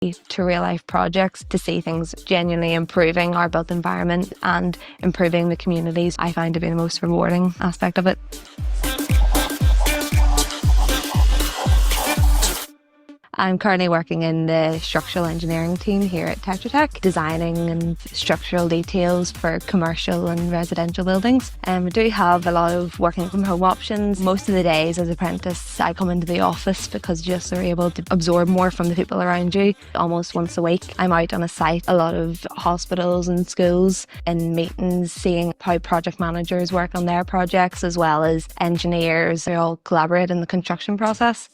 to real life projects to see things genuinely improving our built environment and improving the communities, I find to be the most rewarding aspect of it. I'm currently working in the structural engineering team here at Tetra Tech, designing and structural details for commercial and residential buildings. We do have a lot of working from home options. Most of the days as an apprentice, I come into the office because you just are able to absorb more from the people around you. Almost once a week, I'm out on a site, a lot of hospitals and schools, in meetings, seeing how project managers work on their projects, as well as engineers. They all collaborate in the construction process.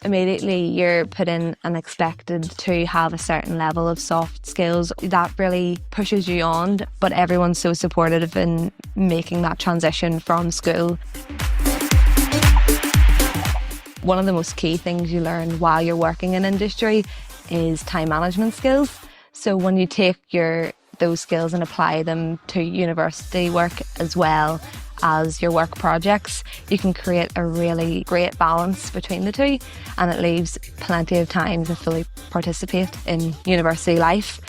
Immediately you're put in and expected to have a certain level of soft skills that really pushes you on, but everyone's so supportive in making that transition from school. One of the most key things you learn while you're working in industry is time management skills. So when you take those skills and apply them to university work as well as your work projects, you can create a really great balance between the two, and it leaves plenty of time to fully participate in university life.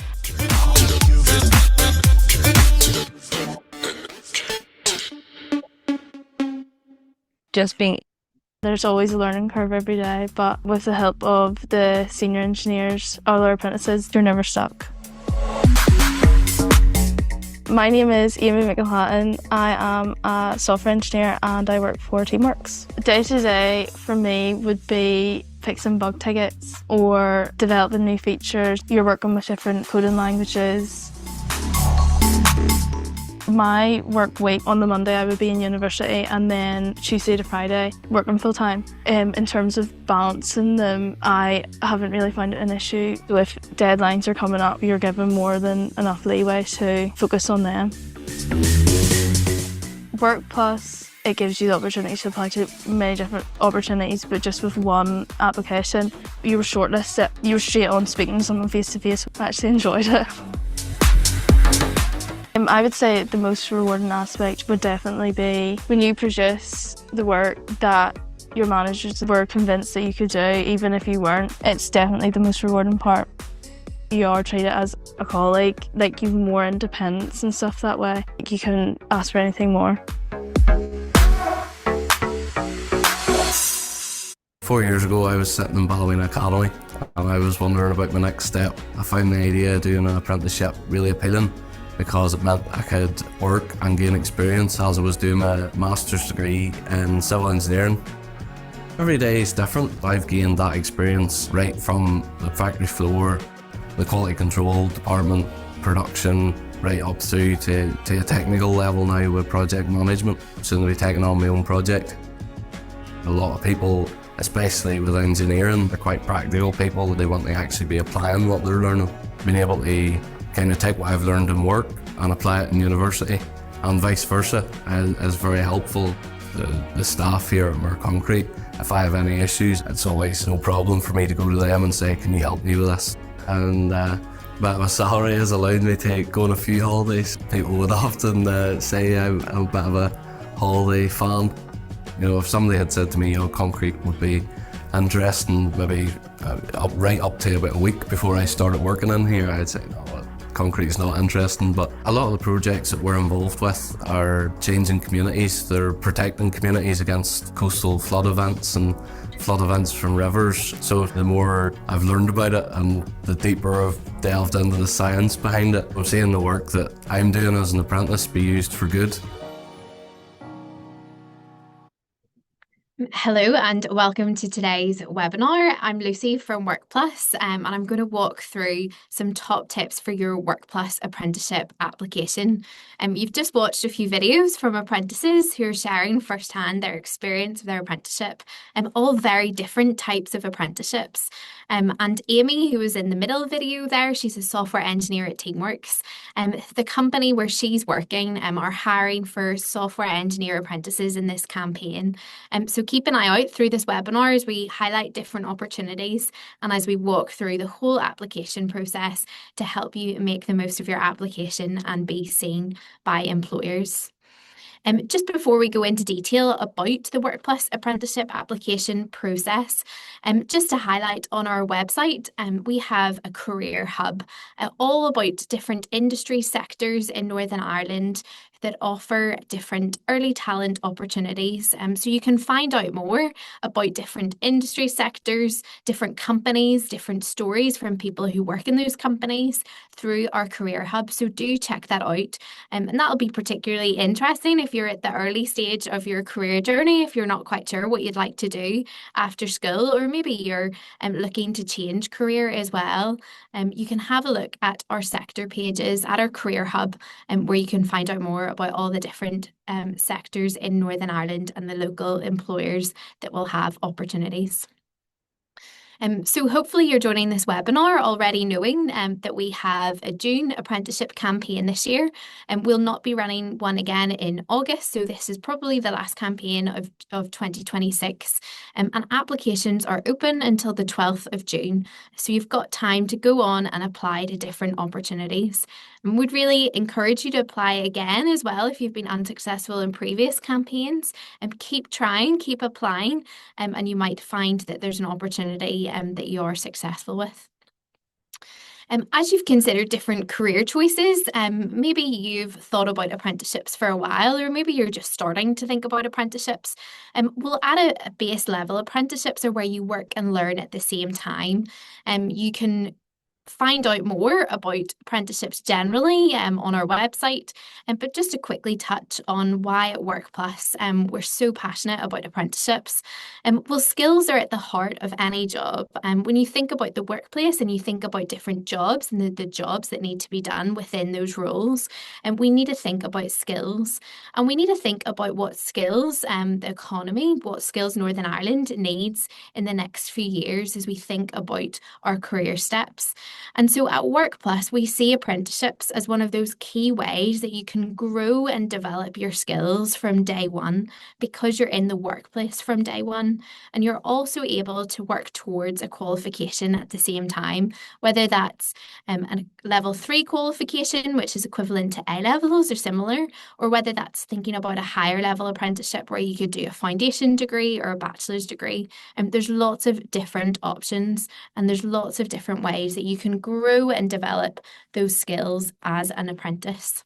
There's always a learning curve every day, but with the help of the senior engineers, other apprentices, you're never stuck. My name is Amy McElhatton. I am a software engineer and I work for Teamworks. Day to day for me would be fixing bug tickets or developing new features. You're working with different coding languages. My work week, on the Monday I would be in university, and then Tuesday to Friday working full time. In terms of balancing them, I haven't really found it an issue. If deadlines are coming up, you're given more than enough leeway to focus on them. Workplus, it gives you the opportunity to apply to many different opportunities, but just with one application, you were shortlisted. You were straight on speaking to someone face to face. I actually enjoyed it. I would say the most rewarding aspect would definitely be when you produce the work that your managers were convinced that you could do, even if you weren't. It's definitely the most rewarding part. You are treated as a colleague, like you've more independence and stuff that way. You couldn't ask for anything more. 4 years ago I was sitting in Ballyween Academy and I was wondering about my next step. I found the idea of doing an apprenticeship really appealing, because it meant I could work and gain experience as I was doing my master's degree in civil engineering. Every day is different. I've gained that experience right from the factory floor, the quality control department, production, right up through to a technical level now with project management. Soon to be taking on my own project. A lot of people, especially with engineering, they're quite practical people. They want to actually be applying what they're learning. Being able to kind of take what I've learned in work and apply it in university, and vice versa, is very helpful. The staff here at Mer Concrete, if I have any issues, it's always no problem for me to go to them and say, can you help me with this? And but my salary has allowed me to go on a few holidays. People would often say I'm a bit of a holiday fan. You know, if somebody had said to me, concrete would be interesting, maybe right up to about a week before I started working in here, I'd say, no, concrete is not interesting. But a lot of the projects that we're involved with are changing communities. They're protecting communities against coastal flood events and flood events from rivers. So the more I've learned about it and the deeper I've delved into the science behind it, I'm seeing the work that I'm doing as an apprentice be used for good. Hello and welcome to today's webinar. I'm Lucy from Workplus and I'm going to walk through some top tips for your Workplus apprenticeship application. You've just watched a few videos from apprentices who are sharing firsthand their experience of their apprenticeship, all very different types of apprenticeships. And Amy, who was in the middle video there, she's a software engineer at Teamworks. The company where she's working are hiring for software engineer apprentices in this campaign. So keep an eye out through this webinar as we highlight different opportunities and as we walk through the whole application process to help you make the most of your application and be seen by employers. Just before we go into detail about the Workplus apprenticeship application process, just to highlight on our website, we have a career hub all about different industry sectors in Northern Ireland that offer different early talent opportunities. So you can find out more about different industry sectors, different companies, different stories from people who work in those companies through our career hub. So do check that out. And that'll be particularly interesting if you're at the early stage of your career journey, if you're not quite sure what you'd like to do after school, or maybe you're looking to change career as well. You can have a look at our sector pages at our career hub, where you can find out more about all the different sectors in Northern Ireland and the local employers that will have opportunities. So hopefully you're joining this webinar already knowing that we have a June apprenticeship campaign this year, and we'll not be running one again in August. So this is probably the last campaign of 2026, and applications are open until the 12th of June. So you've got time to go on and apply to different opportunities. And we'd really encourage you to apply again as well if you've been unsuccessful in previous campaigns, and keep trying, keep applying, and you might find that there's an opportunity that you're successful with. As you've considered different career choices, maybe you've thought about apprenticeships for a while, or maybe you're just starting to think about apprenticeships. Well, at a base level, apprenticeships are where you work and learn at the same time. You can find out more about apprenticeships generally on our website, but just to quickly touch on why at Workplus we're so passionate about apprenticeships. Well, skills are at the heart of any job. When you think about the workplace and you think about different jobs and the jobs that need to be done within those roles, and we need to think about skills, and we need to think about what skills the economy, what skills Northern Ireland needs in the next few years as we think about our career steps. And so at Workplus, we see apprenticeships as one of those key ways that you can grow and develop your skills from day one, because you're in the workplace from day one, and you're also able to work towards a qualification at the same time, whether that's a level 3 qualification, which is equivalent to A levels or similar, or whether that's thinking about a higher level apprenticeship where you could do a foundation degree or a bachelor's degree. There's lots of different options, and there's lots of different ways that you can grow and develop those skills as an apprentice.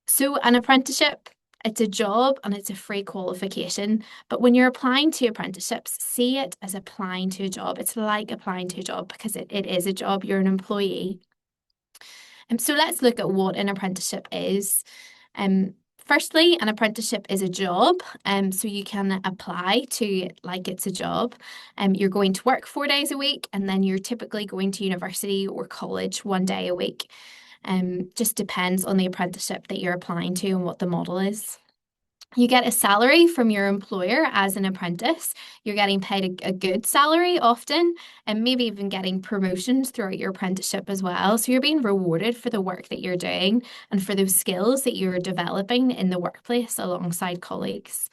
So an apprenticeship, it's a job and it's a free qualification. But when you're applying to apprenticeships, see it as applying to a job. It's like applying to a job because it is a job. You're an employee. So let's look at what an apprenticeship is. Firstly, an apprenticeship is a job, so you can apply to it like it's a job. You're going to work 4 days a week, and then you're typically going to university or college 1 day a week. Just depends on the apprenticeship that you're applying to and what the model is. You get a salary from your employer as an apprentice. You're getting paid a good salary often, and maybe even getting promotions throughout your apprenticeship as well. So you're being rewarded for the work that you're doing and for those skills that you're developing in the workplace alongside colleagues.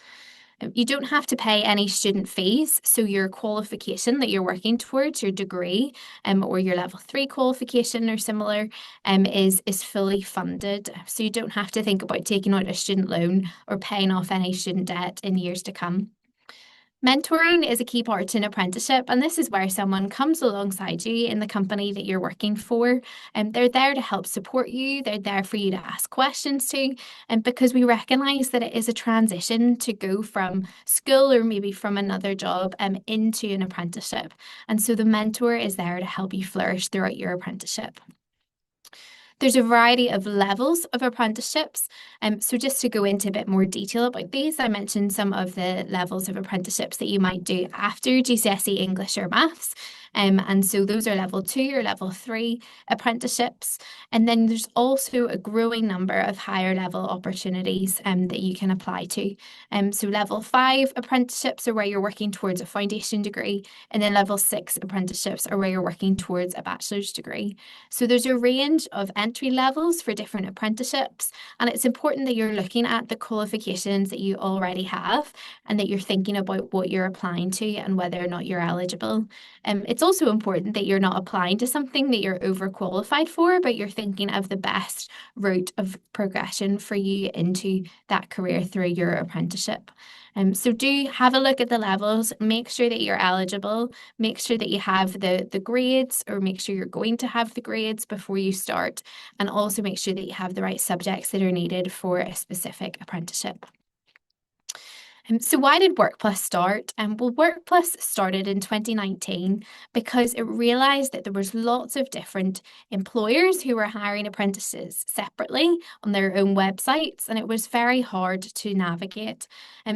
You don't have to pay any student fees, so your qualification that you're working towards, your degree, or your level 3 qualification or similar, is fully funded. So you don't have to think about taking out a student loan or paying off any student debt in years to come. Mentoring is a key part to an apprenticeship, and this is where someone comes alongside you in the company that you're working for, and they're there to help support you. They're there for you to ask questions to, and because we recognise that it is a transition to go from school or maybe from another job into an apprenticeship, and so the mentor is there to help you flourish throughout your apprenticeship. There's a variety of levels of apprenticeships. So just to go into a bit more detail about these, I mentioned some of the levels of apprenticeships that you might do after GCSE English or Maths. And so those are level 2 or level 3 apprenticeships. And then there's also a growing number of higher level opportunities that you can apply to. So level 5 apprenticeships are where you're working towards a foundation degree, and then level 6 apprenticeships are where you're working towards a bachelor's degree. So there's a range of entry levels for different apprenticeships, and it's important that you're looking at the qualifications that you already have and that you're thinking about what you're applying to and whether or not you're eligible. It's It's also important that you're not applying to something that you're overqualified for, but you're thinking of the best route of progression for you into that career through your apprenticeship. So do have a look at the levels, make sure that you're eligible, make sure that you have the grades, or make sure you're going to have the grades before you start, and also make sure that you have the right subjects that are needed for a specific apprenticeship. So why did Workplus start? Well, Workplus started in 2019 because it realised that there was lots of different employers who were hiring apprentices separately on their own websites, and it was very hard to navigate.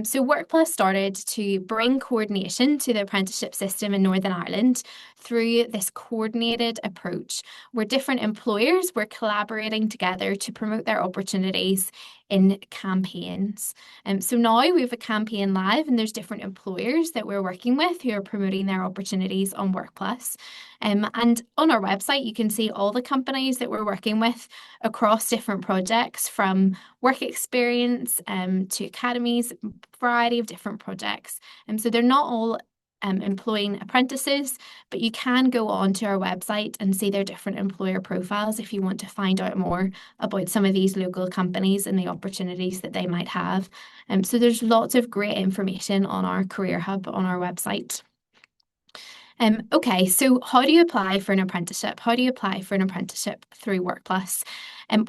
So Workplus started to bring coordination to the apprenticeship system in Northern Ireland through this coordinated approach where different employers were collaborating together to promote their opportunities in campaigns. So now we have a campaign live, and there's different employers that we're working with who are promoting their opportunities on Workplus. And on our website, you can see all the companies that we're working with across different projects, from work experience to academies, variety of different projects. So they're not all employing apprentices, but you can go on to our website and see their different employer profiles if you want to find out more about some of these local companies and the opportunities that they might have. So there's lots of great information on our Career Hub on our website. Okay, so how do you apply for an apprenticeship? How do you apply for an apprenticeship through Workplus?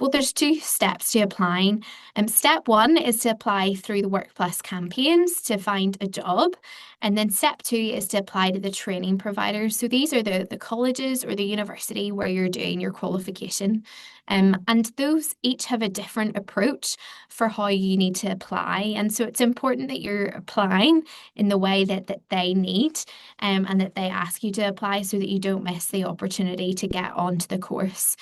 Well, there's 2 steps to applying. Step 1 is to apply through the Workplus campaigns to find a job. And then step 2 is to apply to the training providers. So these are the colleges or the university where you're doing your qualification. And those each have a different approach for how you need to apply. And so it's important that you're applying in the way that they need and that they ask you to apply, so that you don't miss the opportunity to get onto the course.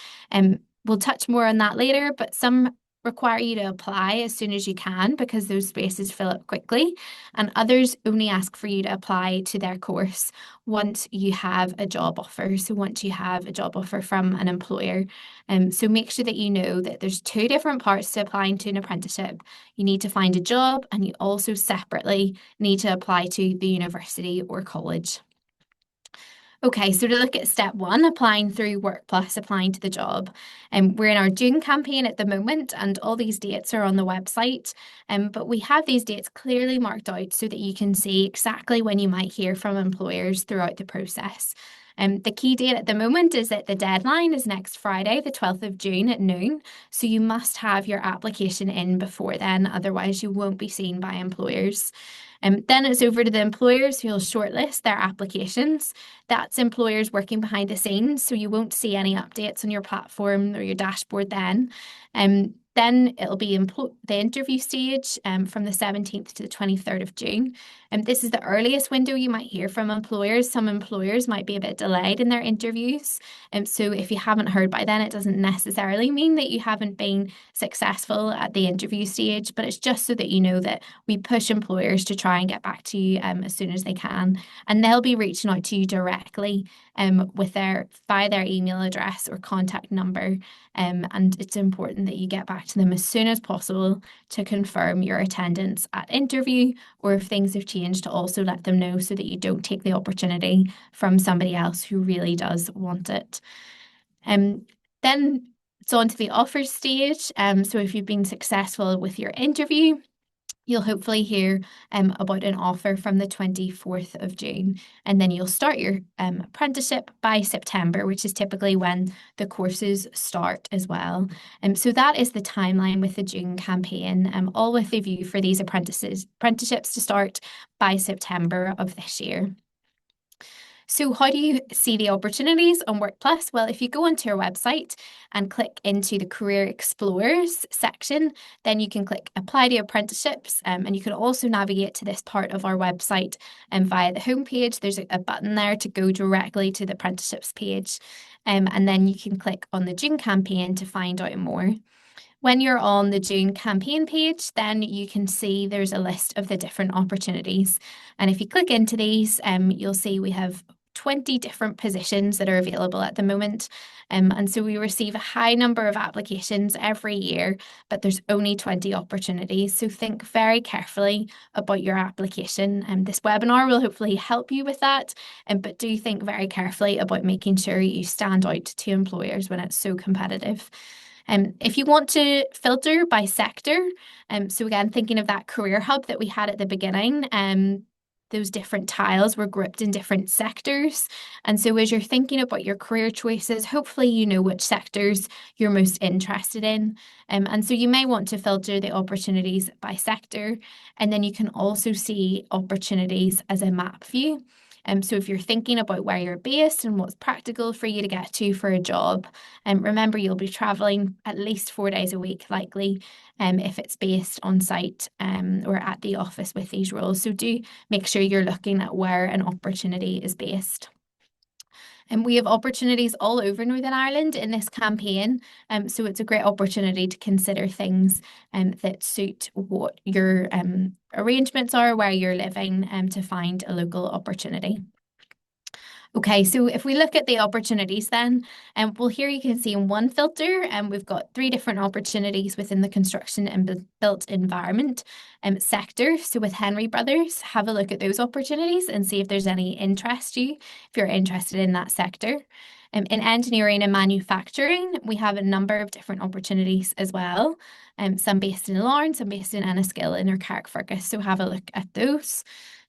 We'll touch more on that later, but some require you to apply as soon as you can because those spaces fill up quickly, and others only ask for you to apply to their course once you have a job offer. So once you have a job offer from an employer. So make sure that you know that there's 2 different parts to applying to an apprenticeship. You need to find a job, and you also separately need to apply to the university or college. Okay, so to look at step 1, applying through Workplus, applying to the job. We're in our June campaign at the moment, and all these dates are on the website. But we have these dates clearly marked out so that you can see exactly when you might hear from employers throughout the process. The key date at the moment is that the deadline is next Friday, the 12th of June at noon. So you must have your application in before then, otherwise you won't be seen by employers. Then it's over to the employers who will shortlist their applications. That's employers working behind the scenes, so you won't see any updates on your platform or your dashboard then. Then it'll be the interview stage from the 17th to the 23rd of June. This is the earliest window you might hear from employers. Some employers might be a bit delayed in their interviews. So if you haven't heard by then, it doesn't necessarily mean that you haven't been successful at the interview stage, but it's just so that you know that we push employers to try and get back to you as soon as they can. And they'll be reaching out to you directly via their email address or contact number. And it's important that you get back to them as soon as possible to confirm your attendance at interview, or if things have changed, to also let them know so that you don't take the opportunity from somebody else who really does want it. Then it's on to the offer stage. So if you've been successful with your interview, you'll hopefully hear about an offer from the 24th of June, and then you'll start your apprenticeship by September, which is typically when the courses start as well. So that is the timeline with the June campaign, all with a view for these apprenticeships to start by September of this year. So how do you see the opportunities on Workplus? Well, if you go onto our website and click into the Career Explorers section, then you can click Apply to Apprenticeships, and you can also navigate to this part of our website via the homepage. There's a button there to go directly to the apprenticeships page, and then you can click on the June campaign to find out more. When you're on the June campaign page, then you can see there's a list of the different opportunities. And if you click into these, you'll see we have 20 different positions that are available at the moment. And so we receive a high number of applications every year, but there's only 20 opportunities. So think very carefully about your application. And this webinar will hopefully help you with that. But do think very carefully about making sure you stand out to employers when it's so competitive. If you want to filter by sector, so again, thinking of that career hub that we had at the beginning, those different tiles were grouped in different sectors. And so as you're thinking about your career choices, hopefully you know which sectors you're most interested in. And so you may want to filter the opportunities by sector, and then you can also see opportunities as a map view. So if you're thinking about where you're based and what's practical for you to get to for a job, remember you'll be travelling at least 4 days a week, likely, if it's based on site or at the office with these roles. So do make sure you're looking at where an opportunity is based. And we have opportunities all over Northern Ireland in this campaign. So it's a great opportunity to consider things that suit what your arrangements are, where you're living, to find a local opportunity. Okay, so if we look at the opportunities then, well, here you can see in one filter, we've got 3 different opportunities within the construction and built environment sector. So with Henry Brothers, have a look at those opportunities and see if there's any interest you, if you're interested in that sector. In engineering and manufacturing, we have a number of different opportunities as well. Some based in Larne, some based in Enniskillen or Carrickfergus. So have a look at those.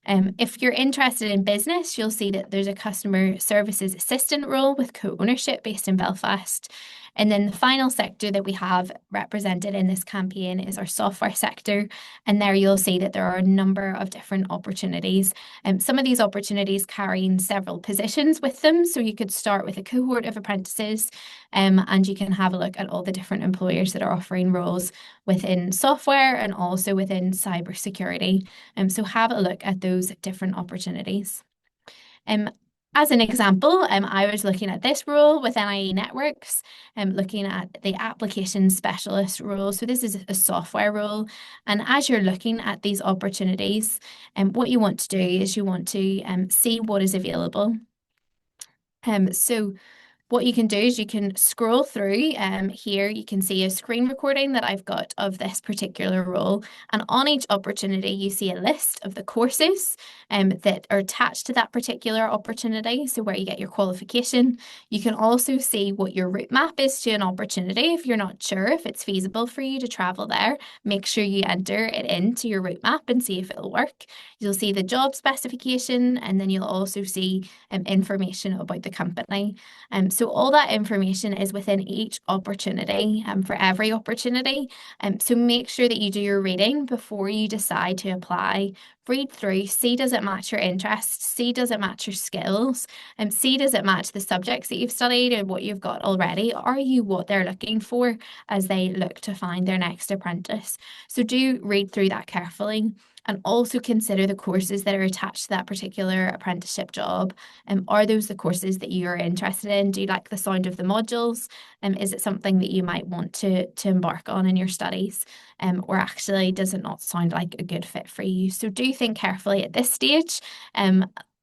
If you're interested in business, you'll see that there's a customer services assistant role with co-ownership based in Belfast. And then the final sector that we have represented in this campaign is our software sector. And there you'll see that there are a number of different opportunities. Some of these opportunities carrying several positions with them. So you could start with a cohort of apprentices and you can have a look at all the different employers that are offering roles within software and also within cybersecurity. So have a look at those different opportunities. As an example, I was looking at this role with NIE Networks, looking at the application specialist role. So this is a software role. And as you're looking at these opportunities, what you want to do is you want to see what is available. So what you can do is you can scroll through here. You can see a screen recording that I've got of this particular role. And on each opportunity, you see a list of the courses that are attached to that particular opportunity. So where you get your qualification. You can also see what your route map is to an opportunity. If you're not sure if it's feasible for you to travel there, make sure you enter it into your route map and see if it'll work. You'll see the job specification, and then you'll also see information about the company. So all that information is within each opportunity for every opportunity. So make sure that you do your reading before you decide to apply. Read through, see does it match your interests, see does it match your skills, and see does it match the subjects that you've studied and what you've got already. Are you what they're looking for as they look to find their next apprentice? So do read through that carefully. And also consider the courses that are attached to that particular apprenticeship job. Are those the courses that you are interested in? Do you like the sound of the modules? Is it something that you might want to embark on in your studies? Or actually, does it not sound like a good fit for you? So do think carefully at this stage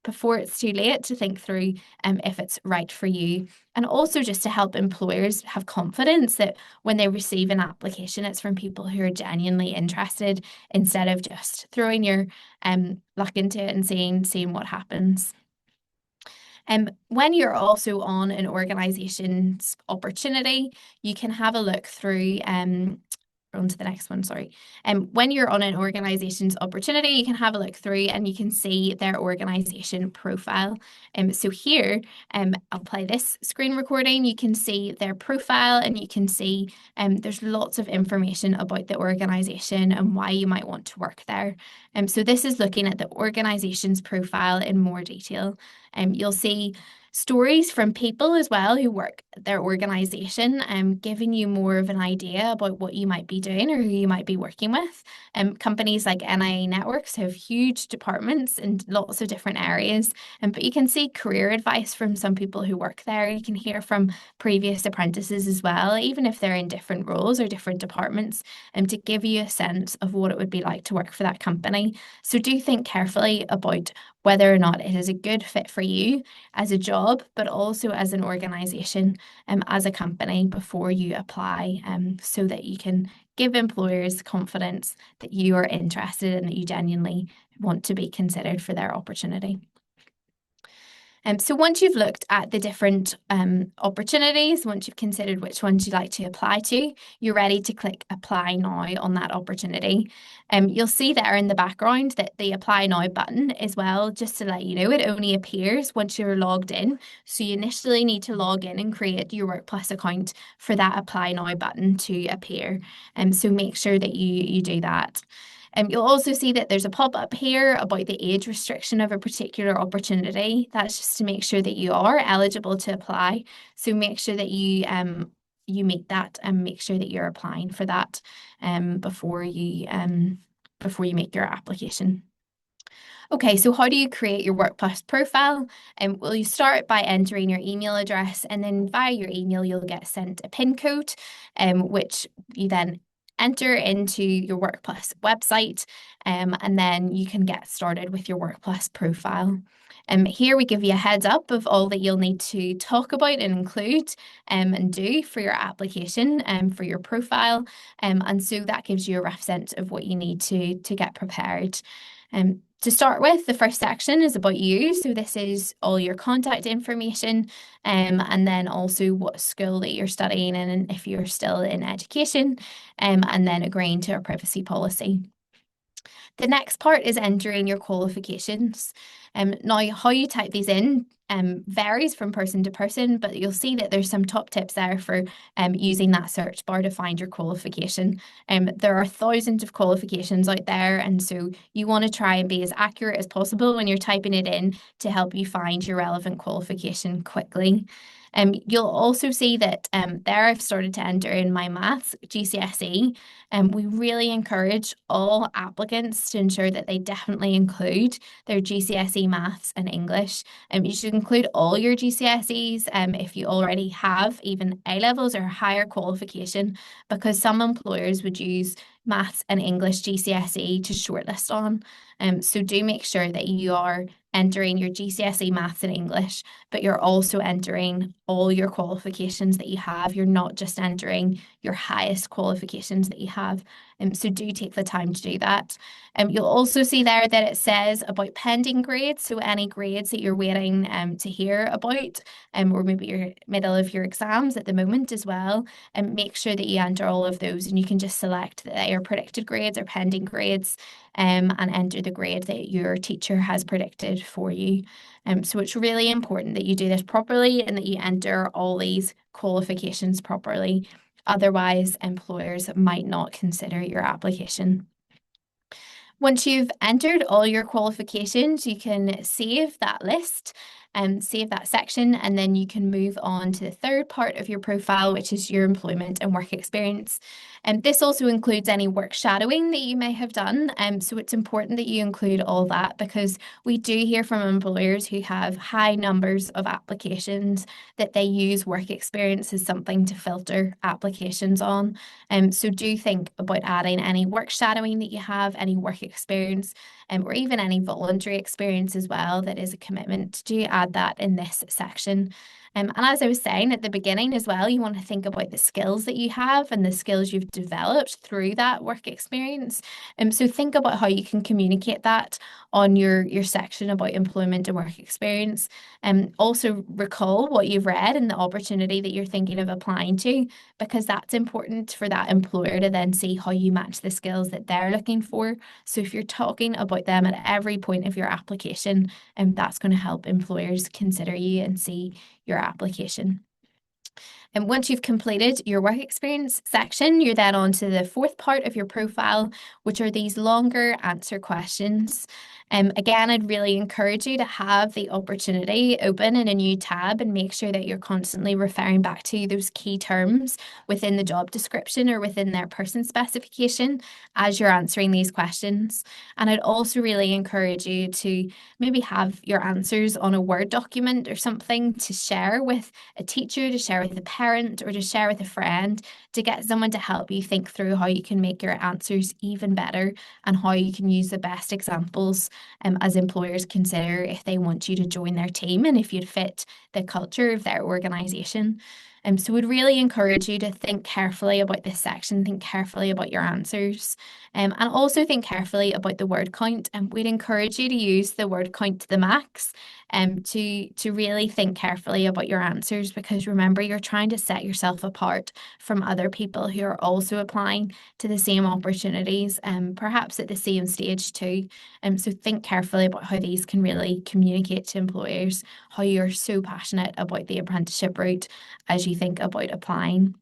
before it's too late to think through if it's right for you. And also just to help employers have confidence that when they receive an application, it's from people who are genuinely interested instead of just throwing your luck into it and seeing what happens. When you're also on an organisation's opportunity, you can have a look through on to the next one, sorry. When you're on an organisation's opportunity, you can have a look through and you can see their organisation profile. So here, I'll play this screen recording. You can see their profile and you can see there's lots of information about the organisation and why you might want to work there. So this is looking at the organisation's profile in more detail. You'll see stories from people as well who work at their organisation, giving you more of an idea about what you might be doing or who you might be working with. Companies like NIE Networks have huge departments in lots of different areas, but you can see career advice from some people who work there. You can hear from previous apprentices as well, even if they're in different roles or different departments, to give you a sense of what it would be like to work for that company. So do think carefully about whether or not it is a good fit for you as a job, but also as an organisation, as a company before you apply, so that you can give employers confidence that you are interested and that you genuinely want to be considered for their opportunity. So once you've looked at the different opportunities, once you've considered which ones you'd like to apply to, you're ready to click Apply Now on that opportunity. You'll see there in the background that the Apply Now button as well, just to let you know, it only appears once you're logged in. So you initially need to log in and create your Workplus account for that Apply Now button to appear. So make sure that you do that. You'll also see that there's a pop-up here about the age restriction of a particular opportunity. That's just to make sure that you are eligible to apply. So make sure that you meet that and make sure that you're applying for that before you make your application. Okay, so how do you create your Workplus profile? Well, you start by entering your email address, and then via your email, you'll get sent a PIN code, which you then enter into your Workplus website, and then you can get started with your Workplus profile. Here we give you a heads up of all that you'll need to talk about and include and do for your application and for your profile. And so that gives you a rough sense of what you need to get prepared. To start with, the first section is about you. So this is all your contact information, and then also what school that you're studying in and if you're still in education, and then agreeing to a privacy policy. The next part is entering your qualifications. Now, how you type these in varies from person to person, but you'll see that there's some top tips there for using that search bar to find your qualification. There are thousands of qualifications out there, and so you want to try and be as accurate as possible when you're typing it in to help you find your relevant qualification quickly. You'll also see that there I've started to enter in my maths GCSE, and we really encourage all applicants to ensure that they definitely include their GCSE maths and English. You should include all your GCSEs if you already have even A levels or higher qualification, because some employers would use maths and English GCSE to shortlist on. So do make sure that you are entering your GCSE maths and English, but you're also entering all your qualifications that you have. You're not just entering your highest qualifications that you have. So do take the time to do that. You'll also see there that it says about pending grades, so any grades that you're waiting to hear about, or maybe you're middle of your exams at the moment as well, and make sure that you enter all of those, and you can just select that they are predicted grades or pending grades, and enter the grade that your teacher has predicted for you. So it's really important that you do this properly and that you enter all these qualifications properly. Otherwise, employers might not consider your application. Once you've entered all your qualifications, you can save that list and save that section, and then you can move on to the third part of your profile, which is your employment and work experience. And this also includes any work shadowing that you may have done. So it's important that you include all that, because we do hear from employers who have high numbers of applications that they use work experience as something to filter applications on. So do think about adding any work shadowing that you have, any work experience, or even any voluntary experience as well that is a commitment. Do add that in this section. And as I was saying at the beginning as well, you want to think about the skills that you have and the skills you've developed through that work experience. So think about how you can communicate that on your section about employment and work experience. Also recall what you've read and the opportunity that you're thinking of applying to, because that's important for that employer to then see how you match the skills that they're looking for. So if you're talking about them at every point of your application, that's going to help employers consider you and see your application. And once you've completed your work experience section, you're then on to the fourth part of your profile, which are these longer answer questions. Again, I'd really encourage you to have the opportunity open in a new tab and make sure that you're constantly referring back to those key terms within the job description or within their person specification as you're answering these questions. And I'd also really encourage you to maybe have your answers on a Word document or something to share with a teacher, to share with a parent, or to share with a friend, to get someone to help you think through how you can make your answers even better and how you can use the best examples as employers consider if they want you to join their team and if you'd fit the culture of their organisation. So we'd really encourage you to think carefully about this section, think carefully about your answers, and also think carefully about the word count. And we'd encourage you to use the word count to the max, to really think carefully about your answers, because remember, you're trying to set yourself apart from other people who are also applying to the same opportunities, perhaps at the same stage too. So think carefully about how these can really communicate to employers how you're so passionate about the apprenticeship route as you think about applying.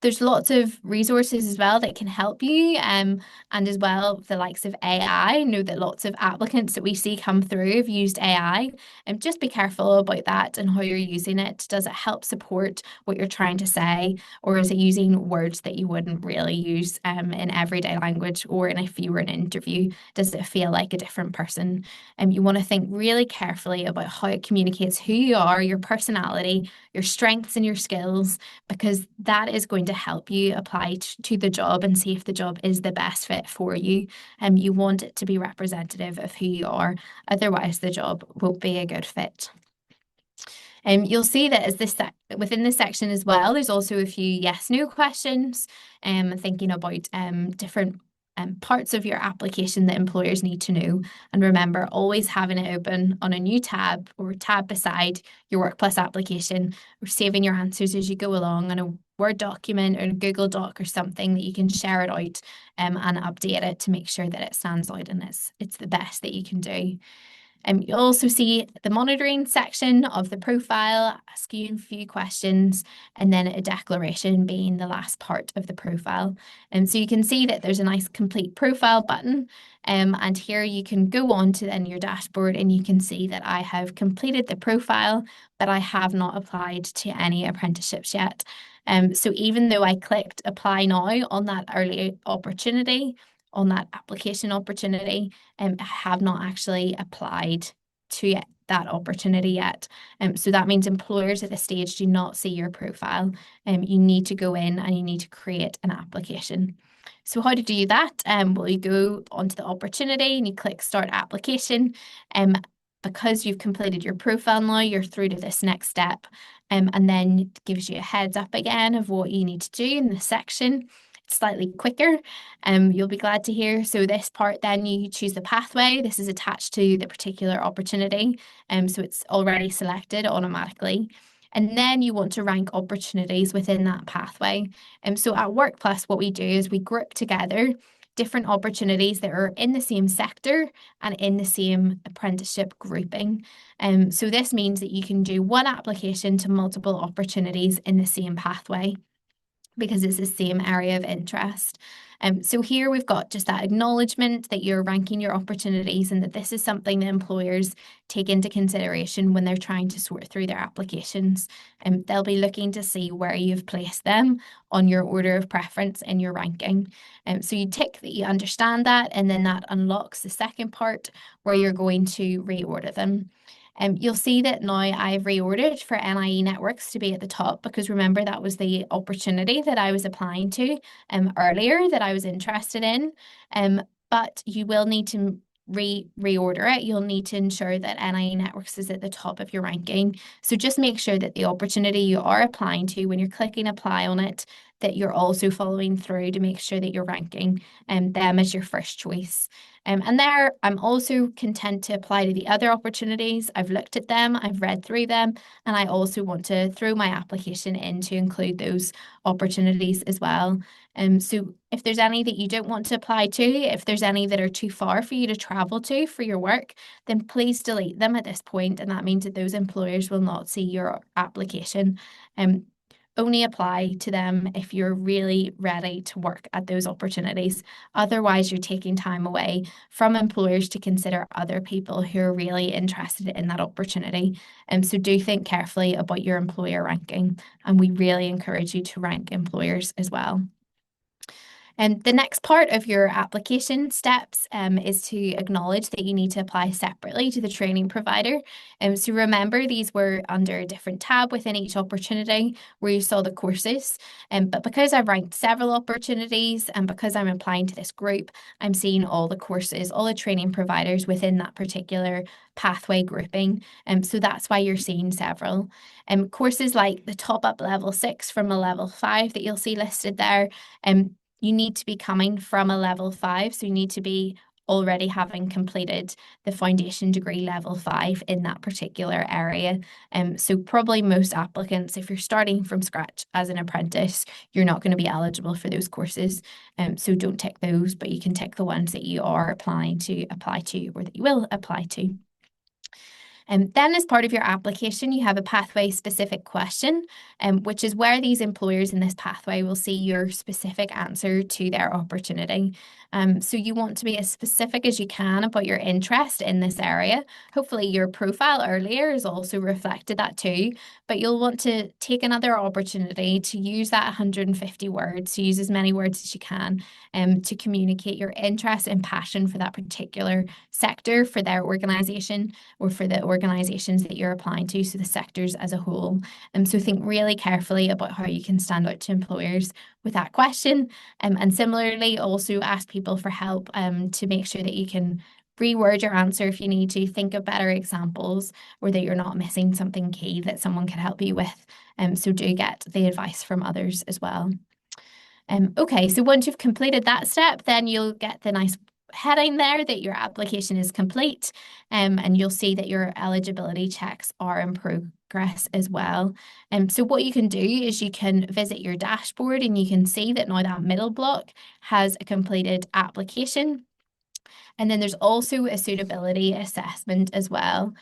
There's lots of resources as well that can help you, and as well the likes of AI. I know that lots of applicants that we see come through have used AI, and just be careful about that and how you're using it. Does it help support what you're trying to say, or is it using words that you wouldn't really use in everyday language, or if you were in an interview, does it feel like a different person? You want to think really carefully about how it communicates who you are, your personality, your strengths and your skills, because that is going to help you apply to the job and see if the job is the best fit for you. You want it to be representative of who you are, otherwise the job won't be a good fit. You'll see that as within this section as well, there's also a few yes/no questions, thinking about different parts of your application that employers need to know. And remember, always having it open on a new tab or tab beside your Workplus application, or saving your answers as you go along on a Word document or a Google Doc or something that you can share it out, and update it to make sure that it stands out and it's the best that you can do. You'll also see the monitoring section of the profile, ask you a few questions, and then a declaration being the last part of the profile. So you can see that there's a nice complete profile button, and here you can go on to then your dashboard and you can see that I have completed the profile, but I have not applied to any apprenticeships yet. So even though I clicked apply now on that early opportunity, on that application opportunity, I have not actually applied to that opportunity yet. So that means employers at this stage do not see your profile. You need to go in and you need to create an application. So how to do that? Well, you go onto the opportunity and you click start application. Because you've completed your profile now, you're through to this next step. And then it gives you a heads up again of what you need to do in this section. Slightly quicker, you'll be glad to hear. So this part, then you choose the pathway. This is attached to the particular opportunity, so it's already selected automatically. And then you want to rank opportunities within that pathway. So at Workplus, what we do is we group together different opportunities that are in the same sector and in the same apprenticeship grouping. So this means that you can do one application to multiple opportunities in the same pathway, because it's the same area of interest. So here we've got just that acknowledgement that you're ranking your opportunities and that this is something that employers take into consideration when they're trying to sort through their applications. They'll be looking to see where you've placed them on your order of preference in your ranking. So you tick that you understand that, and then that unlocks the second part where you're going to reorder them. You'll see that now I've reordered for NIE networks to be at the top, because remember that was the opportunity that I was applying to earlier that I was interested in. But you will need to reorder it. You'll need to ensure that NIE networks is at the top of your ranking. So just make sure that the opportunity you are applying to, when you're clicking apply on it, that you're also following through to make sure that you're ranking them as your first choice. And there, I'm also content to apply to the other opportunities. I've looked at them, I've read through them, and I also want to throw my application in to include those opportunities as well. So if there's any that you don't want to apply to, if there's any that are too far for you to travel to for your work, then please delete them at this point, and that means that those employers will not see your application. Only apply to them if you're really ready to work at those opportunities. Otherwise, you're taking time away from employers to consider other people who are really interested in that opportunity. So do think carefully about your employer ranking, and we really encourage you to rank employers as well. And the next part of your application steps is to acknowledge that you need to apply separately to the training provider. So remember, these were under a different tab within each opportunity where you saw the courses. But because I've ranked several opportunities and because I'm applying to this group, I'm seeing all the courses, all the training providers within that particular pathway grouping. So that's why you're seeing several. Courses like the top up level 6 from a level 5 that you'll see listed there. You need to be coming from a level 5, so you need to be already having completed the foundation degree level 5 in that particular area. So probably most applicants, if you're starting from scratch as an apprentice, you're not going to be eligible for those courses. So don't tick those, but you can tick the ones that you are applying to apply to or that you will apply to. And then as part of your application, you have a pathway specific question, which is where these employers in this pathway will see your specific answer to their opportunity. So you want to be as specific as you can about your interest in this area. Hopefully your profile earlier has also reflected that too, but you'll want to take another opportunity to use that 150 words, to use as many words as you can, to communicate your interest and passion for that particular sector, for their organisation, or for the organisations that you're applying to, so the sectors as a whole. So think really carefully about how you can stand out to employers with that question. And similarly, also ask people for help to make sure that you can reword your answer if you need to, think of better examples, or that you're not missing something key that someone can help you with. So do get the advice from others as well. Okay, so once you've completed that step, then you'll get the nice heading there that your application is complete, and you'll see that your eligibility checks are in progress as well. So what you can do is you can visit your dashboard and you can see that now that middle block has a completed application. And then there's also a suitability assessment as well.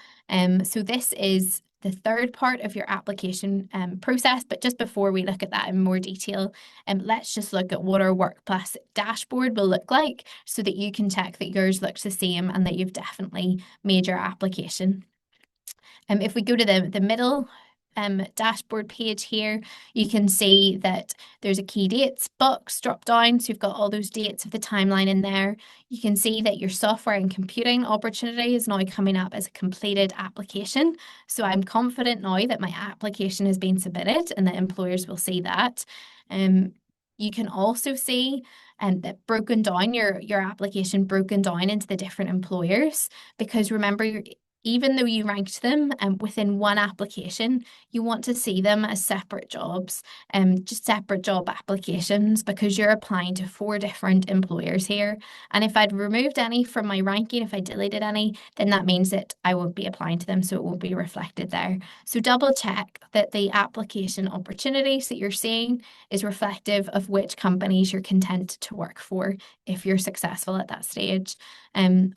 So this is the third part of your application process. But just before we look at that in more detail, let's just look at what our Workplus dashboard will look like so that you can check that yours looks the same and that you've definitely made your application. If we go to the middle dashboard page here, you can see that there's a key dates box drop down. So you've got all those dates of the timeline in there. You can see that your software and computing opportunity is now coming up as a completed application. So I'm confident now that my application has been submitted and that employers will see that. You can also see that broken down, your application broken down into the different employers, because remember, even though you ranked them within one application, you want to see them as separate jobs, just separate job applications, because you're applying to 4 different employers here. And if I'd removed any from my ranking, if I deleted any, then that means that I won't be applying to them, so it won't be reflected there. So double check that the application opportunities that you're seeing is reflective of which companies you're content to work for if you're successful at that stage.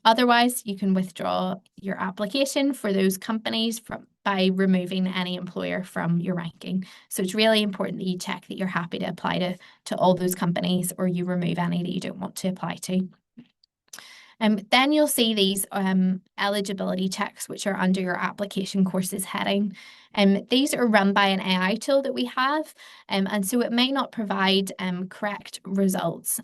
Otherwise, you can withdraw your application for those companies by removing any employer from your ranking. So it's really important that you check that you're happy to apply to all those companies, or you remove any that you don't want to apply to. Then you'll see these eligibility checks, which are under your application courses heading. These are run by an AI tool that we have, and so it may not provide correct results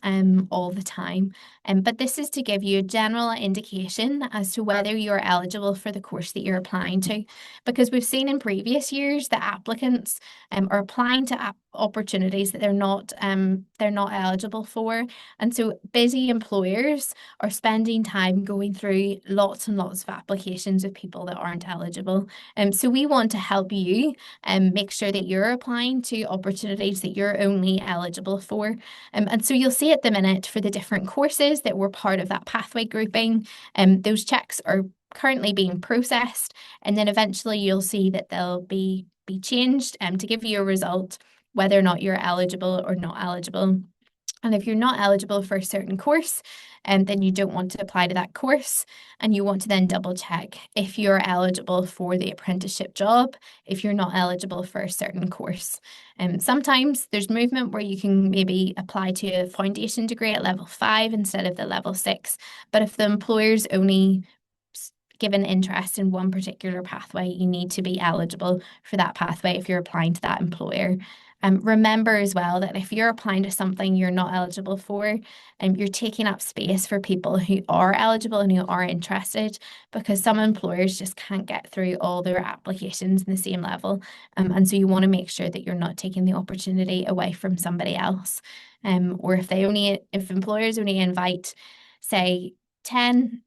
all the time. But this is to give you a general indication as to whether you're eligible for the course that you're applying to. Because we've seen in previous years that applicants are applying to opportunities that they're not eligible for. And so busy employers are spending time going through lots and lots of applications with people that aren't eligible. So we want to help you make sure that you're applying to opportunities that you're only eligible for. And so you'll see at the minute for the different courses that were part of that pathway grouping, those checks are currently being processed, and then eventually you'll see that they'll be changed to give you a result whether or not you're eligible or not eligible. And if you're not eligible for a certain course, then you don't want to apply to that course, and you want to then double check if you're eligible for the apprenticeship job, if you're not eligible for a certain course. Sometimes there's movement where you can maybe apply to a foundation degree at level 5 instead of the level 6, but if the employer's only given interest in one particular pathway, you need to be eligible for that pathway if you're applying to that employer. Remember as well that if you're applying to something you're not eligible for, you're taking up space for people who are eligible and who are interested, because some employers just can't get through all their applications in the same level. And so you want to make sure that you're not taking the opportunity away from somebody else. Or if employers only invite, say, 10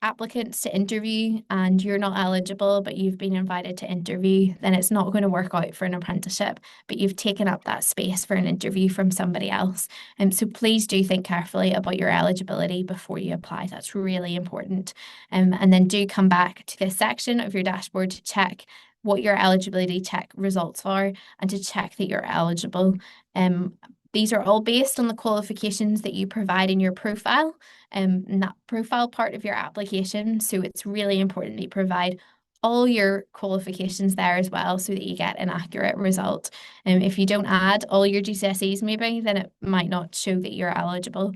applicants to interview and you're not eligible, but you've been invited to interview, then it's not going to work out for an apprenticeship, but you've taken up that space for an interview from somebody else. So please do think carefully about your eligibility before you apply. That's really important. And then do come back to this section of your dashboard to check what your eligibility check results are and to check that you're eligible. These are all based on the qualifications that you provide in your profile, and that profile part of your application. So it's really important that you provide all your qualifications there as well so that you get an accurate result. If you don't add all your GCSEs maybe, then it might not show that you're eligible.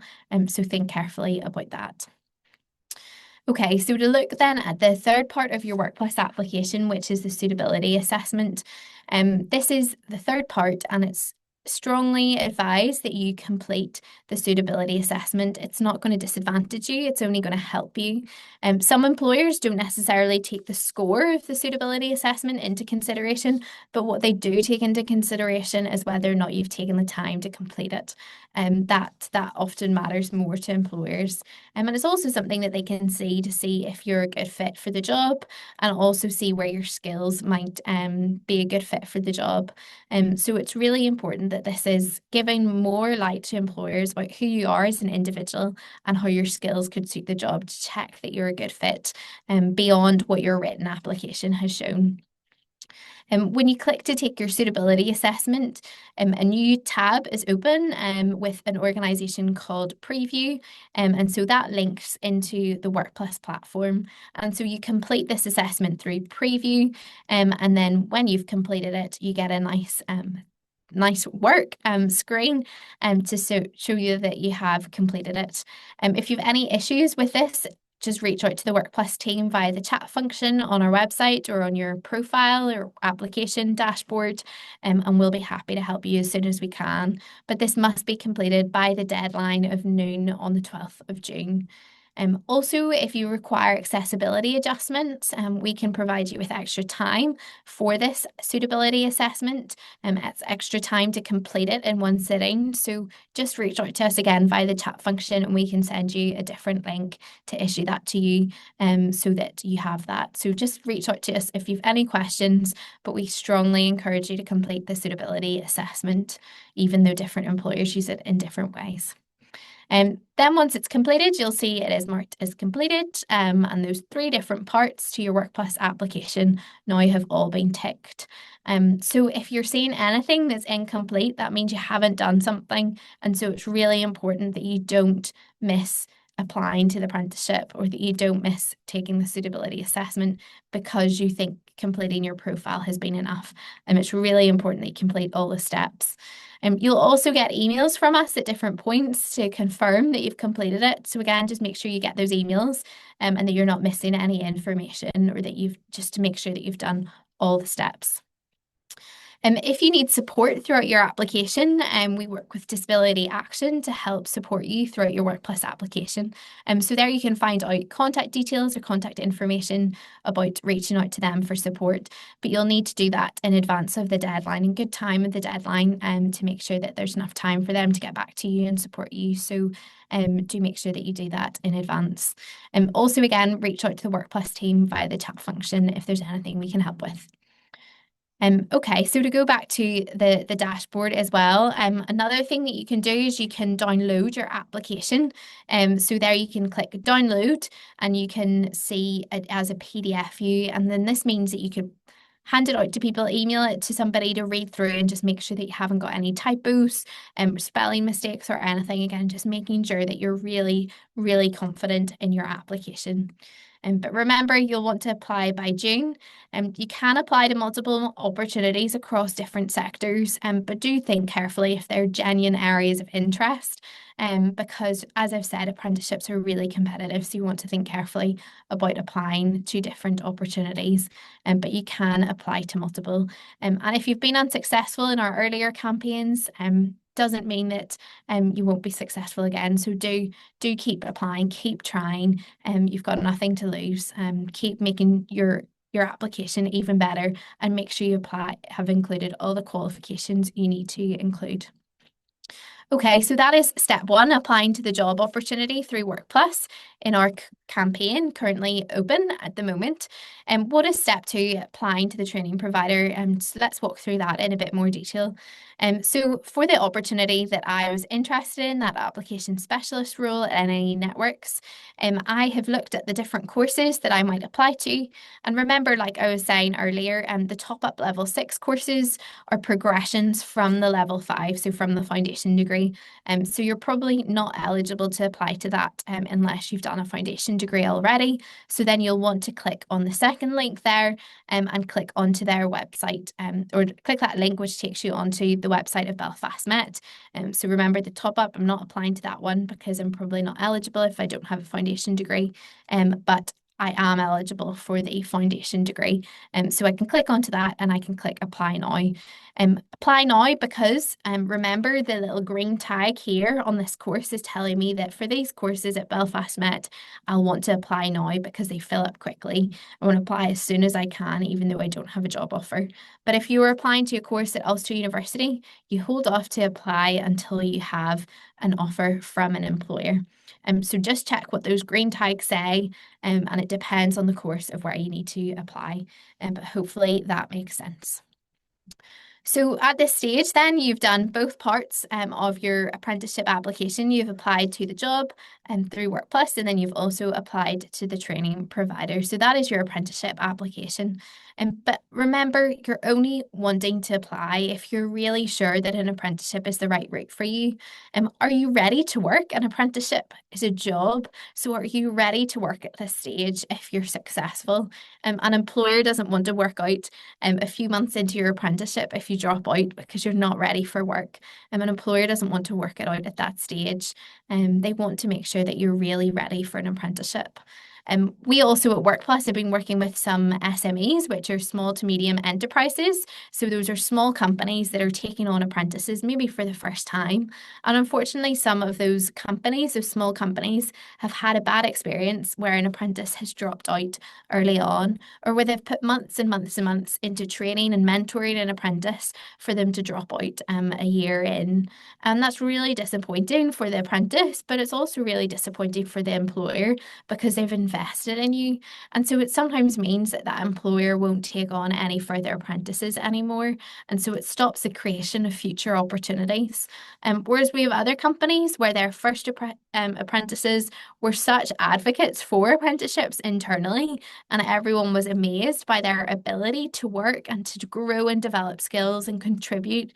So think carefully about that. Okay, so to look then at the third part of your Workplus application, which is the suitability assessment. This is the third part, and it's strongly advise that you complete the suitability assessment. It's not going to disadvantage you, it's only going to help you. Some employers don't necessarily take the score of the suitability assessment into consideration, but what they do take into consideration is whether or not you've taken the time to complete it. That often matters more to employers. And it's also something that they can see to see if you're a good fit for the job, and also see where your skills might be a good fit for the job. So it's really important that this is giving more light to employers about who you are as an individual and how your skills could suit the job, to check that you're a good fit beyond what your written application has shown. When you click to take your suitability assessment, a new tab is open with an organisation called Preview, and so that links into the Workplus platform. And so you complete this assessment through Preview, and then when you've completed it, you get a nice work screen to show you that you have completed it. If you have any issues with this, just reach out to the Workplus team via the chat function on our website or on your profile or application dashboard, and we'll be happy to help you as soon as we can. But this must be completed by the deadline of noon on the 12th of June. Also, if you require accessibility adjustments, we can provide you with extra time for this suitability assessment. It's extra time to complete it in one sitting. So just reach out to us again via the chat function, and we can send you a different link to issue that to you so that you have that. So just reach out to us if you've any questions, but we strongly encourage you to complete the suitability assessment, even though different employers use it in different ways. Then once it's completed, you'll see it is marked as completed, and those 3 different parts to your Workplus application now have all been ticked. So if you're seeing anything that's incomplete, that means you haven't done something, and so it's really important that you don't miss applying to the apprenticeship, or that you don't miss taking the suitability assessment because you think completing your profile has been enough. And it's really important that you complete all the steps. You'll also get emails from us at different points to confirm that you've completed it. So again, just make sure you get those emails and that you're not missing any information, or that just to make sure that you've done all the steps. If you need support throughout your application, we work with Disability Action to help support you throughout your Workplus application. So there you can find out contact details or contact information about reaching out to them for support. But you'll need to do that in advance of the deadline, in good time of the deadline, to make sure that there's enough time for them to get back to you and support you. So do make sure that you do that in advance. Also, again, reach out to the Workplus team via the chat function if there's anything we can help with. Okay, so to go back to the dashboard as well, another thing that you can do is you can download your application. So there you can click download and you can see it as a PDF view, and then this means that you could hand it out to people, email it to somebody to read through, and just make sure that you haven't got any typos, spelling mistakes or anything. Again, just making sure that you're really, really confident in your application. But remember, you'll want to apply by June. You can apply to multiple opportunities across different sectors, but do think carefully if they're genuine areas of interest. Because, as I've said, apprenticeships are really competitive, so you want to think carefully about applying to different opportunities. But you can apply to multiple. And if you've been unsuccessful in our earlier campaigns, doesn't mean that you won't be successful again. So do keep applying, keep trying. You've got nothing to lose. Keep making your application even better, and make sure you have included all the qualifications you need to include. Okay, so that is step one, applying to the job opportunity through Workplus in our campaign, currently open at the moment. And what is step two, applying to the training provider? So let's walk through that in a bit more detail. So for the opportunity that I was interested in, that application specialist role at NIE Networks, I have looked at the different courses that I might apply to. And remember, like I was saying earlier, the top up level 6 courses are progressions from the level 5, so from the foundation degree. So you're probably not eligible to apply to that unless you've done a foundation degree already. So then you'll want to click on the second link there and click onto their website, or click that link which takes you onto the website of Belfast Met. So remember, the top up, I'm not applying to that one because I'm probably not eligible if I don't have a foundation degree, but I am eligible for the foundation degree. So I can click onto that and I can click apply now. Apply now because remember, the little green tag here on this course is telling me that for these courses at Belfast Met, I'll want to apply now because they fill up quickly. I want to apply as soon as I can, even though I don't have a job offer. But if you are applying to a course at Ulster University, you hold off to apply until you have an offer from an employer. So just check what those green tags say, and it depends on the course of where you need to apply. But hopefully that makes sense. So at this stage then, you've done both parts of your apprenticeship application. You've applied to the job through Workplus, and then you've also applied to the training provider. So that is your apprenticeship application. But remember, you're only wanting to apply if you're really sure that an apprenticeship is the right route for you. Are you ready to work? An apprenticeship is a job. So are you ready to work at this stage if you're successful? An employer doesn't want to work out a few months into your apprenticeship if you drop out because you're not ready for work. An employer doesn't want to work it out at that stage. They want to make sure that you're really ready for an apprenticeship. We also at Workplus have been working with some SMEs, which are small to medium enterprises. So those are small companies that are taking on apprentices, maybe for the first time. And unfortunately, some of those companies, those small companies, have had a bad experience where an apprentice has dropped out early on, or where they've put months and months and months into training and mentoring an apprentice for them to drop out a year in. And that's really disappointing for the apprentice, but it's also really disappointing for the employer because they've invested in you. And so it sometimes means that that employer won't take on any further apprentices anymore. And so it stops the creation of future opportunities. Whereas we have other companies where their first apprentices were such advocates for apprenticeships internally, and everyone was amazed by their ability to work and to grow and develop skills and contribute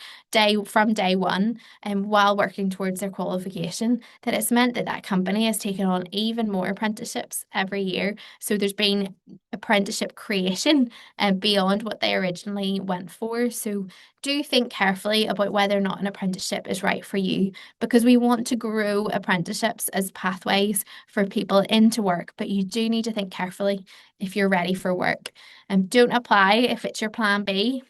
from day one, while working towards their qualification, that it's meant that that company has taken on even more apprenticeships every year. So there's been apprenticeship creation beyond what they originally went for. So do think carefully about whether or not an apprenticeship is right for you, because we want to grow apprenticeships as pathways for people into work, but you do need to think carefully if you're ready for work. Don't apply if it's your plan B.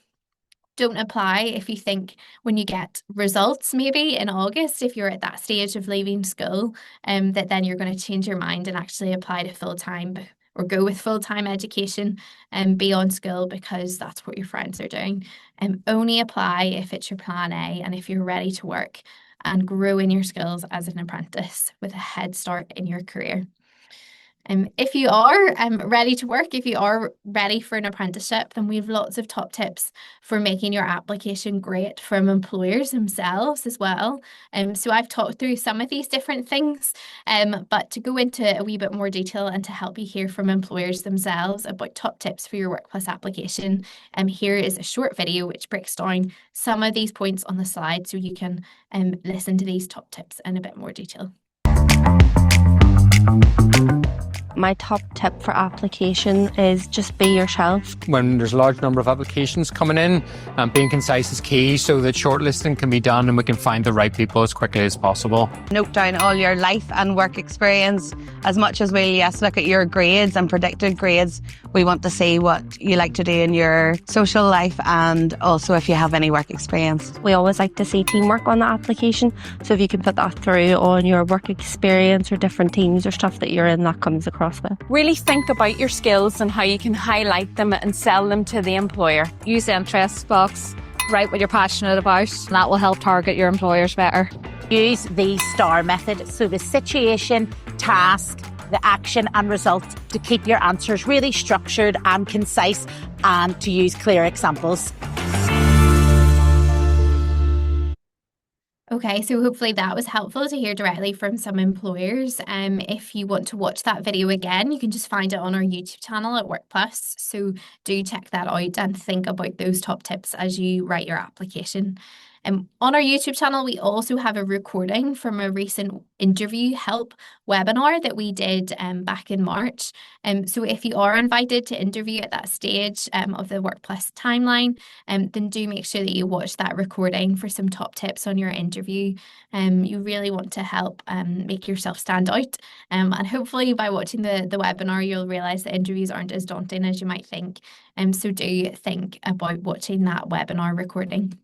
Don't apply if you think when you get results, maybe in August, if you're at that stage of leaving school, that then you're going to change your mind and actually apply to full-time or go with full-time education and beyond school because that's what your friends are doing. Only apply if it's your plan A and if you're ready to work and grow in your skills as an apprentice with a head start in your career. If you are ready to work, if you are ready for an apprenticeship, then we have lots of top tips for making your application great from employers themselves as well. So I've talked through some of these different things, but to go into a wee bit more detail and to help you hear from employers themselves about top tips for your Workplus application, here is a short video which breaks down some of these points on the slide so you can listen to these top tips in a bit more detail. My top tip for application is just be yourself. When there's a large number of applications coming in, being concise is key so that shortlisting can be done and we can find the right people as quickly as possible. Note down all your life and work experience as much as we look at your grades and predicted grades. We want to see what you like to do in your social life and also if you have any work experience. We always like to see teamwork on the application, so if you can put that through on your work experience or different teams or stuff that you're in, that comes across well. Really think about your skills and how you can highlight them and sell them to the employer. Use the interest box, write what you're passionate about, and that will help target your employers better. Use the STAR method, so the situation, task, the action and result, to keep your answers really structured and concise and to use clear examples. Okay, so hopefully that was helpful to hear directly from some employers. If you want to watch that video again, you can just find it on our YouTube channel at Workplus. So do check that out and think about those top tips as you write your application. On our YouTube channel, we also have a recording from a recent interview help webinar that we did back in March. So if you are invited to interview at that stage of the Workplus timeline, then do make sure that you watch that recording for some top tips on your interview. You really want to help make yourself stand out. And hopefully by watching the webinar, you'll realise that interviews aren't as daunting as you might think. So do think about watching that webinar recording.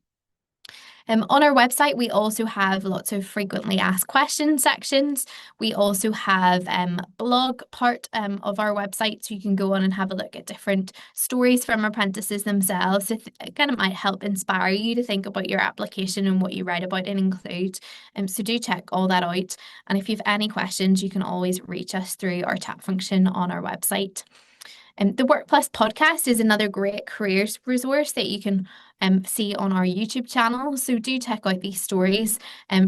On our website, we also have lots of frequently asked questions sections. We also have blog part of our website, so you can go on and have a look at different stories from apprentices themselves. It kind of might help inspire you to think about your application and what you write about and include. So do check all that out. And if you have any questions, you can always reach us through our chat function on our website. The Workplus podcast is another great careers resource that you can see on our YouTube channel. So do check out these stories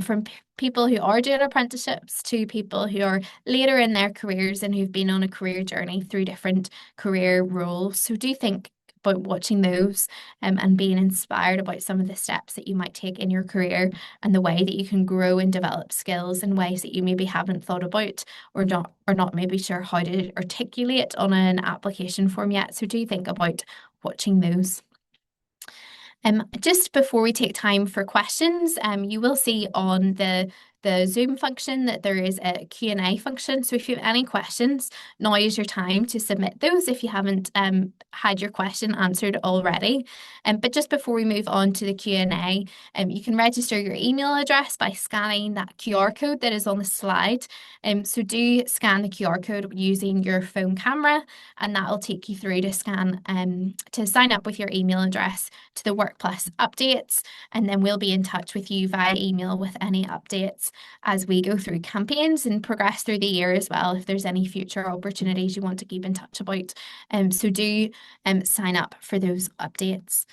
from people who are doing apprenticeships to people who are later in their careers and who've been on a career journey through different career roles. So do think about watching those and being inspired about some of the steps that you might take in your career and the way that you can grow and develop skills in ways that you maybe haven't thought about or not maybe sure how to articulate on an application form yet. So do think about watching those. Just before we take time for questions, you will see on the Zoom function that there is a Q&A function. So if you have any questions, now is your time to submit those if you haven't had your question answered already. But just before we move on to the Q&A, you can register your email address by scanning that QR code that is on the slide. So do scan the QR code using your phone camera, and that will take you through to scan to sign up with your email address to the Workplus updates, and then we'll be in touch with you via email with any updates as we go through campaigns and progress through the year as well, if there's any future opportunities you want to keep in touch about. So do sign up for those updates.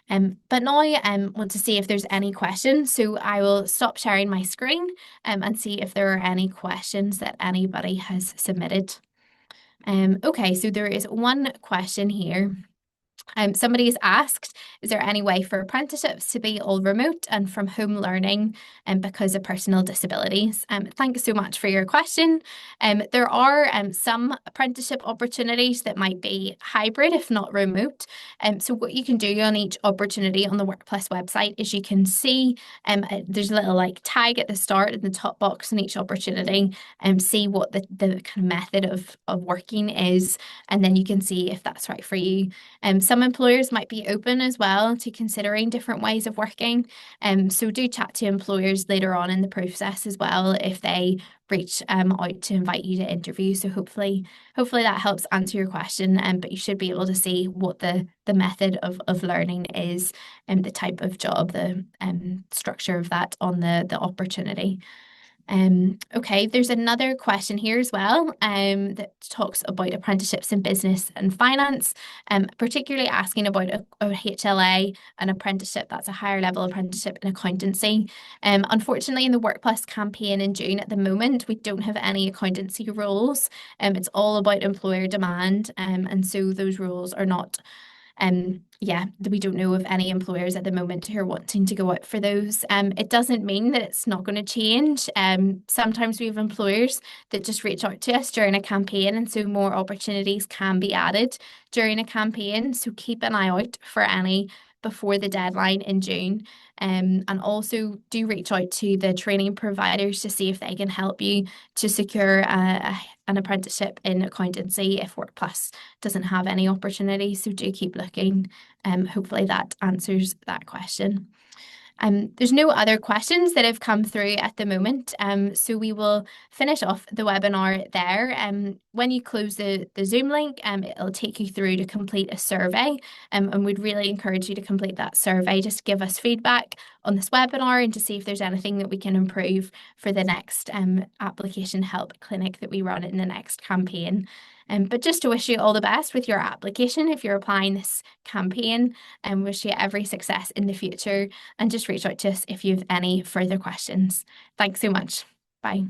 But now I want to see if there's any questions. So I will stop sharing my screen and see if there are any questions that anybody has submitted. Okay, so there is one question here. Somebody has asked, is there any way for apprenticeships to be all remote and from home learning because of personal disabilities? Thank you so much for your question. There are some apprenticeship opportunities that might be hybrid, if not remote. So what you can do on each opportunity on the Workplus website is you can see there's a little tag at the start in the top box in each opportunity and see what the kind of method of working is, and then you can see if that's right for you. Some employers might be open as well to considering different ways of working. So do chat to employers later on in the process as well if they reach out to invite you to interview. So hopefully that helps answer your question. But you should be able to see what the method of learning is and the type of job, the structure of that on the opportunity. Okay, there's another question here as well that talks about apprenticeships in business and finance, particularly asking about a HLA, an apprenticeship that's a higher level apprenticeship in accountancy. Unfortunately, in the Workplus campaign in June at the moment, we don't have any accountancy roles. It's all about employer demand, and so those roles are not Yeah, we don't know of any employers at the moment who are wanting to go out for those. It doesn't mean that it's not going to change. Sometimes we have employers that just reach out to us during a campaign, and so more opportunities can be added during a campaign. So keep an eye out for any before the deadline in June. And also do reach out to the training providers to see if they can help you to secure an apprenticeship in accountancy if Workplus doesn't have any opportunities. So do keep looking. Hopefully that answers that question. There's no other questions that have come through at the moment, so we will finish off the webinar there. When you close the Zoom link, it'll take you through to complete a survey, and we'd really encourage you to complete that survey just to give us feedback on this webinar and to see if there's anything that we can improve for the next application help clinic that we run in the next campaign. But just to wish you all the best with your application if you're applying this campaign, and wish you every success in the future, and just reach out to us if you have any further questions. Thanks so much. Bye.